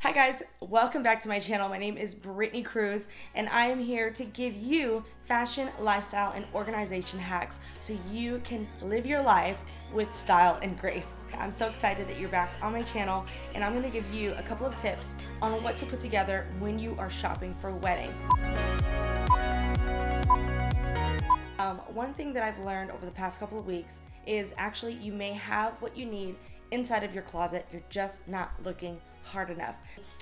Hi guys, welcome back to my channel. My name is Brittany Cruz and I am here to give you fashion, lifestyle, and organization hacks so you can live your life with style and grace. I'm so excited that you're back on my channel and I'm going to give you a couple of tips on what to put together when you are shopping for a wedding. One thing that I've learned over the past couple of weeks is actually you may have what you need inside of your closet, you're just not looking hard enough.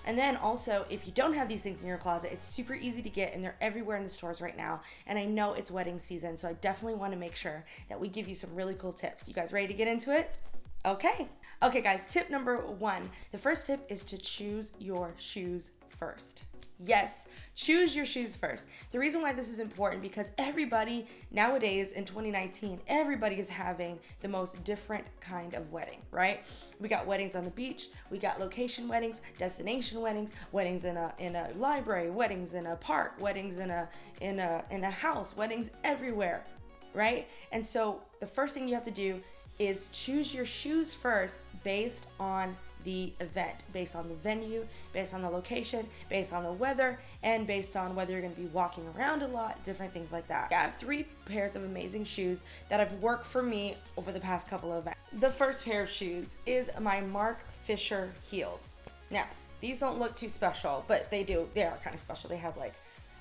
And then also, if you don't have these things in your closet, it's super easy to get and they're everywhere in the stores right now. And I know it's wedding season, so I definitely want to make sure that we give you some really cool tips. You guys ready to get into it? Okay guys, tip number one. The first tip is to choose your shoes first. Yes, choose your shoes first. The reason why this is important because everybody nowadays in 2019, everybody is having the most different kind of wedding, right? We got weddings on the beach, we got location weddings, destination weddings, weddings in a library, weddings in a park, weddings in a house, weddings everywhere, right? And so the first thing you have to do is choose your shoes first based on the event, based on the venue, based on the location, based on the weather, and based on whether you're going to be walking around a lot, different things like that. I have 3 pairs of amazing shoes that have worked for me over the past couple of events. The first pair of shoes is my Mark Fisher heels. Now, these don't look too special, but they are kind of special. They have like,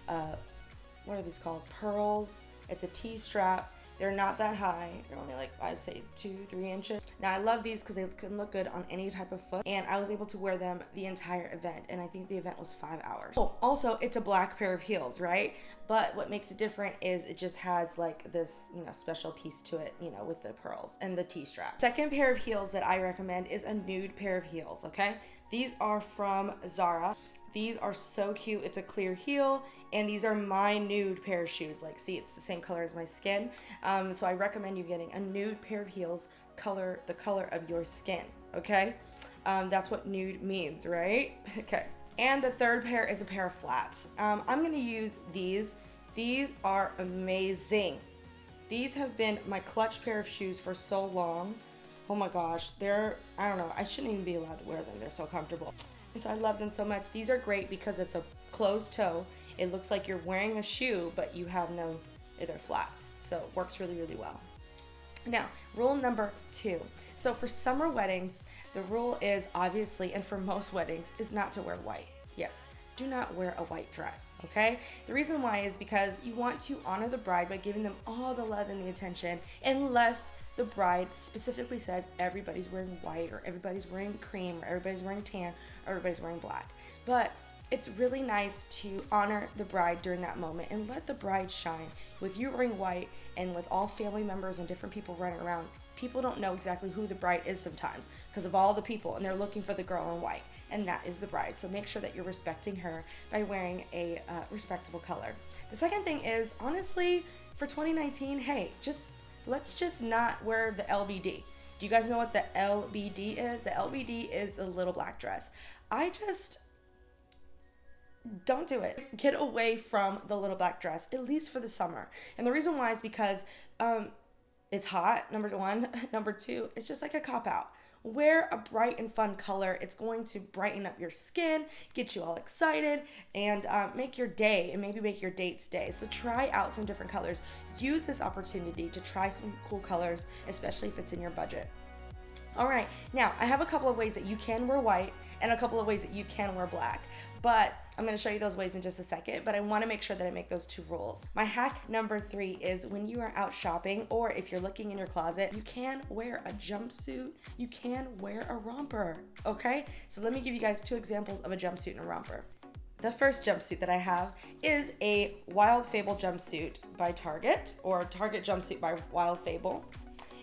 what are these called? Pearls. It's a T-strap. They're not that high. They're only like, I'd say 2-3 inches. Now I love these because they can look good on any type of foot, and I was able to wear them the entire event, and I think the event was 5 hours. Oh, also it's a black pair of heels, right? But what makes it different is it just has like this, special piece to it, with the pearls and the T-strap. Second pair of heels that I recommend is a nude pair of heels, okay? These are from Zara. These are so cute. It's a clear heel, and these are my nude pair of shoes. Like, see, it's the same color as my skin. So I recommend you getting a nude pair of heels, the color of your skin, okay? That's what nude means, right? Okay. And the third pair is a pair of flats. I'm gonna use these. These are amazing. These have been my clutch pair of shoes for so long. Oh my gosh, I don't know, I shouldn't even be allowed to wear them. They're so comfortable. And so I love them so much. These are great because it's a closed toe. It looks like you're wearing a shoe, but you have they're flats. So it works really, really well. Now, rule number 2. So for summer weddings, the rule is obviously, and for most weddings, is not to wear white. Yes, do not wear a white dress, okay? The reason why is because you want to honor the bride by giving them all the love and the attention, unless the bride specifically says everybody's wearing white, or everybody's wearing cream, or everybody's wearing tan, or everybody's wearing black. But it's really nice to honor the bride during that moment and let the bride shine. With you wearing white and with all family members and different people running around, people don't know exactly who the bride is sometimes because of all the people, and they're looking for the girl in white, and that is the bride. So make sure that you're respecting her by wearing a respectable color. The second thing is, honestly, for 2019, hey, let's just not wear the LBD. Do you guys know what the LBD is? The LBD is the little black dress. Don't do it. Get away from the little black dress, at least for the summer. And the reason why is because it's hot, number 1. Number 2, it's just like a cop-out. Wear a bright and fun color. It's going to brighten up your skin, get you all excited, and make your day, and maybe make your date's day. So try out some different colors. Use this opportunity to try some cool colors, especially if it's in your budget. All right, now I have a couple of ways that you can wear white and a couple of ways that you can wear black, but I'm going to show you those ways in just a second, but I want to make sure that I make those 2 rules. My hack number 3 is when you are out shopping, or if you're looking in your closet, you can wear a jumpsuit, you can wear a romper, okay? So let me give you guys 2 examples of a jumpsuit and a romper. The first jumpsuit that I have is a Wild Fable jumpsuit by Target, or Target jumpsuit by Wild Fable.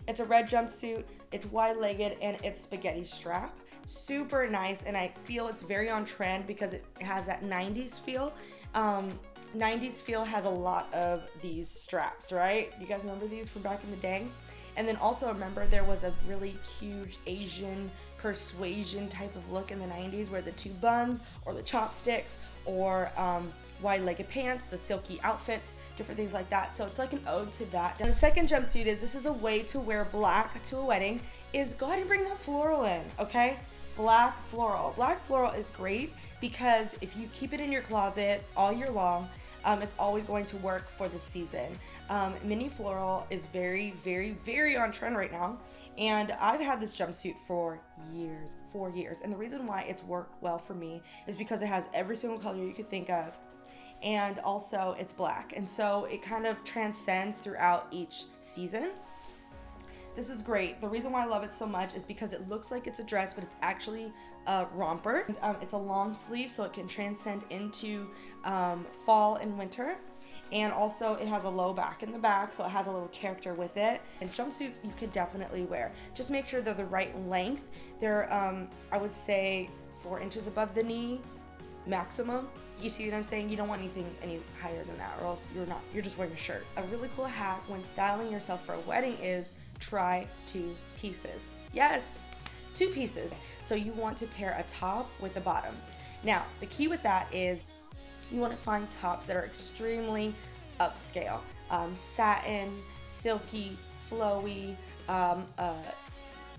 It's a red jumpsuit, it's wide-legged, and it's spaghetti strap. Super nice, and I feel it's very on trend because it has that 90s feel. 90s feel has a lot of these straps, right? You guys remember these from back in the day? And then also remember there was a really huge Asian persuasion type of look in the 90s where the 2 buns or the chopsticks or wide-legged pants, the silky outfits, different things like that. So it's like an ode to that. And the second jumpsuit is, this is a way to wear black to a wedding, is go ahead and bring that floral in, okay? black floral. Black floral is great because if you keep it in your closet all year long, it's always going to work for the season. Mini floral is very, very, very on trend right now. And I've had this jumpsuit for years, 4 years. And the reason why it's worked well for me is because it has every single color you could think of. And also it's black. And so it kind of transcends throughout each season. This is great. The reason why I love it so much is because it looks like it's a dress, but it's actually a romper. It's a long sleeve, so it can transcend into fall and winter. And also it has a low back in the back, so it has a little character with it. And jumpsuits you could definitely wear. Just make sure they're the right length. They're, I would say 4 inches above the knee maximum. You see what I'm saying? You don't want anything any higher than that, or else you're just wearing a shirt. A really cool hack when styling yourself for a wedding is try 2 pieces. Yes, 2 pieces. So you want to pair a top with a bottom. Now, the key with that is you want to find tops that are extremely upscale. Satin, silky, flowy.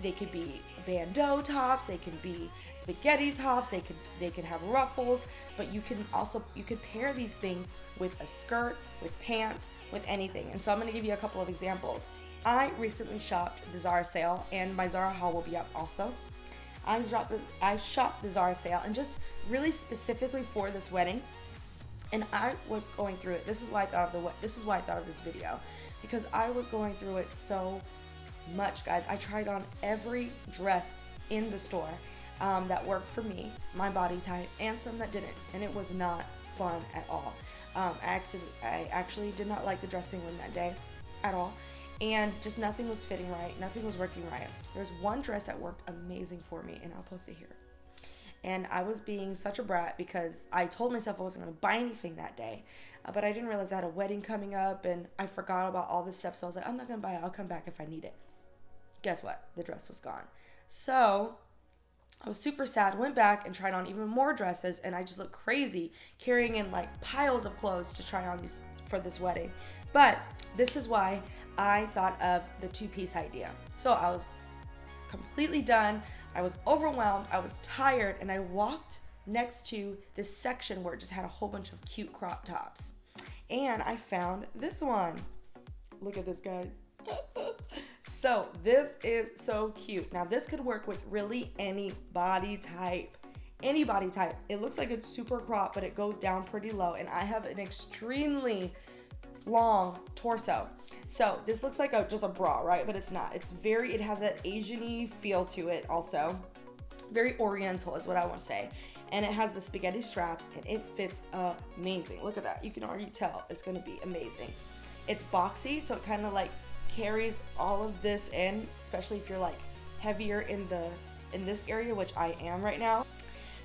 They could be bandeau tops, they can be spaghetti tops, they can have ruffles, but you could pair these things with a skirt, with pants, with anything. And so I'm going to give you a couple of examples. I recently shopped the Zara sale, and my Zara haul will be up also. I shopped the Zara sale, and just really specifically for this wedding, and I was going through it. This is why I thought of this video, because I was going through it so much, guys. I tried on every dress in the store that worked for me, my body type, and some that didn't, and it was not fun at all. I actually did not like the dressing room that day at all, and just nothing was fitting right, nothing was working right. There's one dress that worked amazing for me, and I'll post it here. And I was being such a brat because I told myself I wasn't going to buy anything that day, but I didn't realize I had a wedding coming up, and I forgot about all this stuff, so I was like, I'm not going to buy it, I'll come back if I need it. Guess what? The dress was gone. So I was super sad, went back and tried on even more dresses, and I just looked crazy carrying in like piles of clothes to try on these for this wedding. But this is why I thought of the 2-piece idea. So I was completely done. I was overwhelmed. I was tired, and I walked next to this section where it just had a whole bunch of cute crop tops. And I found this one. Look at this, guys. So this is so cute. Now this could work with really any body type. Any body type. It looks like it's super crop, but it goes down pretty low, and I have an extremely long torso. So this looks like just a bra, right? But it's not. It has that Asian-y feel to it also. Very oriental is what I want to say. And it has the spaghetti straps, and it fits amazing. Look at that. You can already tell it's going to be amazing. It's boxy, so it kind of like carries all of this in, especially if you're like heavier in this area, which I am right now.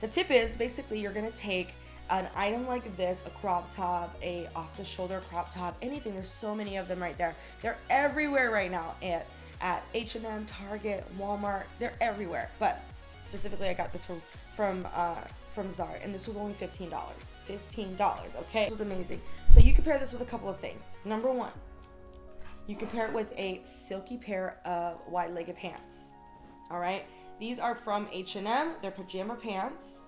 The tip is basically you're going to take an item like this, a crop top, a off-the-shoulder crop top, anything. There's so many of them right there. They're everywhere right now at H&M, Target, Walmart. They're everywhere. But specifically, I got this from Zara, and this was only $15. $15, okay? It was amazing. So you can pair this with a couple of things. Number 1, you can pair it with a silky pair of wide-legged pants. All right? These are from H&M. They're pajama pants.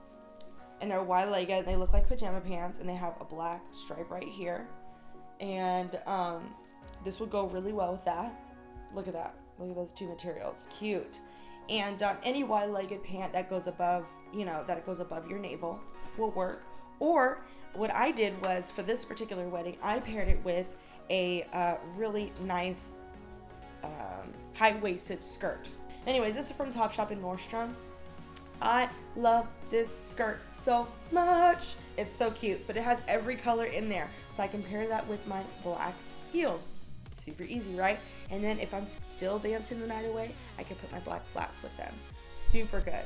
And they're wide-legged. They look like pajama pants, and they have a black stripe right here. And this would go really well with that. Look at that. Look at those 2 materials. Cute. And any wide-legged pant that goes above, that it goes above your navel will work. Or what I did was, for this particular wedding, I paired it with a really nice high-waisted skirt. Anyways, this is from Topshop in Nordstrom. I love this skirt so much. It's so cute, but it has every color in there. So I can pair that with my black heels. Super easy, right? And then if I'm still dancing the night away, I can put my black flats with them. Super good.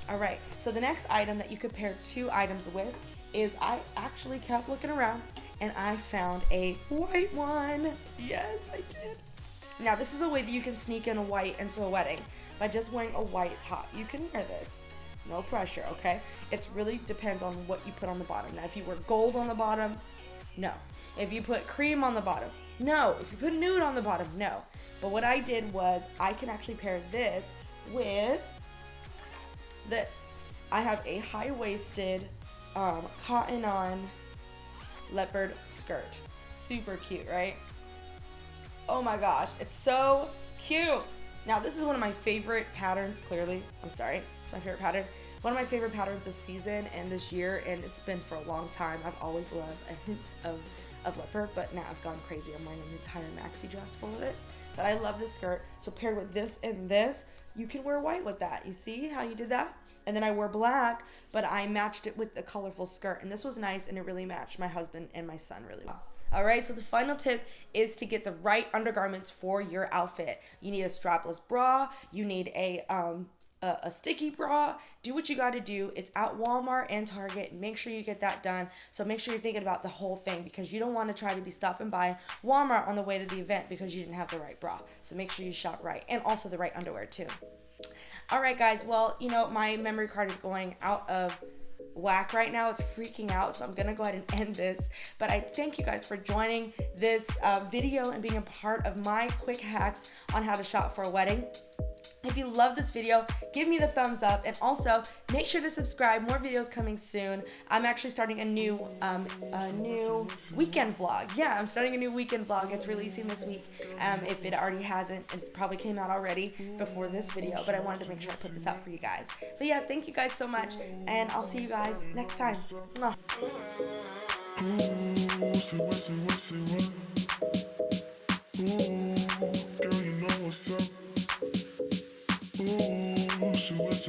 All right, so the next item that you could pair 2 items with is, I actually kept looking around and I found a white one. Yes, I did. Now this is a way that you can sneak in a white into a wedding by just wearing a white top. You can wear this. No pressure, okay? It really depends on what you put on the bottom. Now, if you wear gold on the bottom, no. If you put cream on the bottom, no. If you put nude on the bottom, no. But what I did was, I can actually pair this with this. I have a high-waisted cotton on leopard skirt. Super cute, right? Oh my gosh, it's so cute. Now this is one of my favorite patterns, clearly. I'm sorry, it's my favorite pattern. One of my favorite patterns this season and this year, and it's been for a long time. I've always loved a hint of leopard, but now I've gone crazy. I'm wearing an entire maxi dress full of it. But I love this skirt. So paired with this and this, you can wear white with that. You see how you did that? And then I wore black, but I matched it with the colorful skirt. And this was nice, and it really matched my husband and my son really well. All right, so the final tip is to get the right undergarments for your outfit. You need a strapless bra. You need a sticky bra. Do what you got to do. It's at Walmart and Target. Make sure you get that done. So make sure you're thinking about the whole thing, because you don't want to try to be stopping by Walmart on the way to the event because you didn't have the right bra. So make sure you shop right, and also the right underwear too. All right, guys. Well, you know, my memory card is going out of whack right now. It's freaking out, so I'm gonna go ahead and end this. But I thank you guys for joining this video and being a part of my quick hacks on how to shop for a wedding. If you love this video, give me the thumbs up, and also make sure to subscribe. More videos coming soon. I'm actually starting a new weekend vlog. Yeah, I'm starting a new weekend vlog. It's releasing this week. If it already hasn't, it probably came out already before this video, but I wanted to make sure I put this out for you guys. But yeah, thank you guys so much, and I'll see you guys next time. Mwah. Girl, you know what's up. Ooh, she what?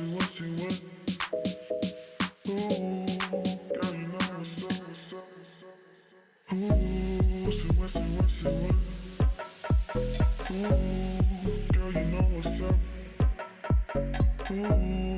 Ooh, girl, you know what's up. Ooh, she what? Ooh, girl, you know what's up. Ooh.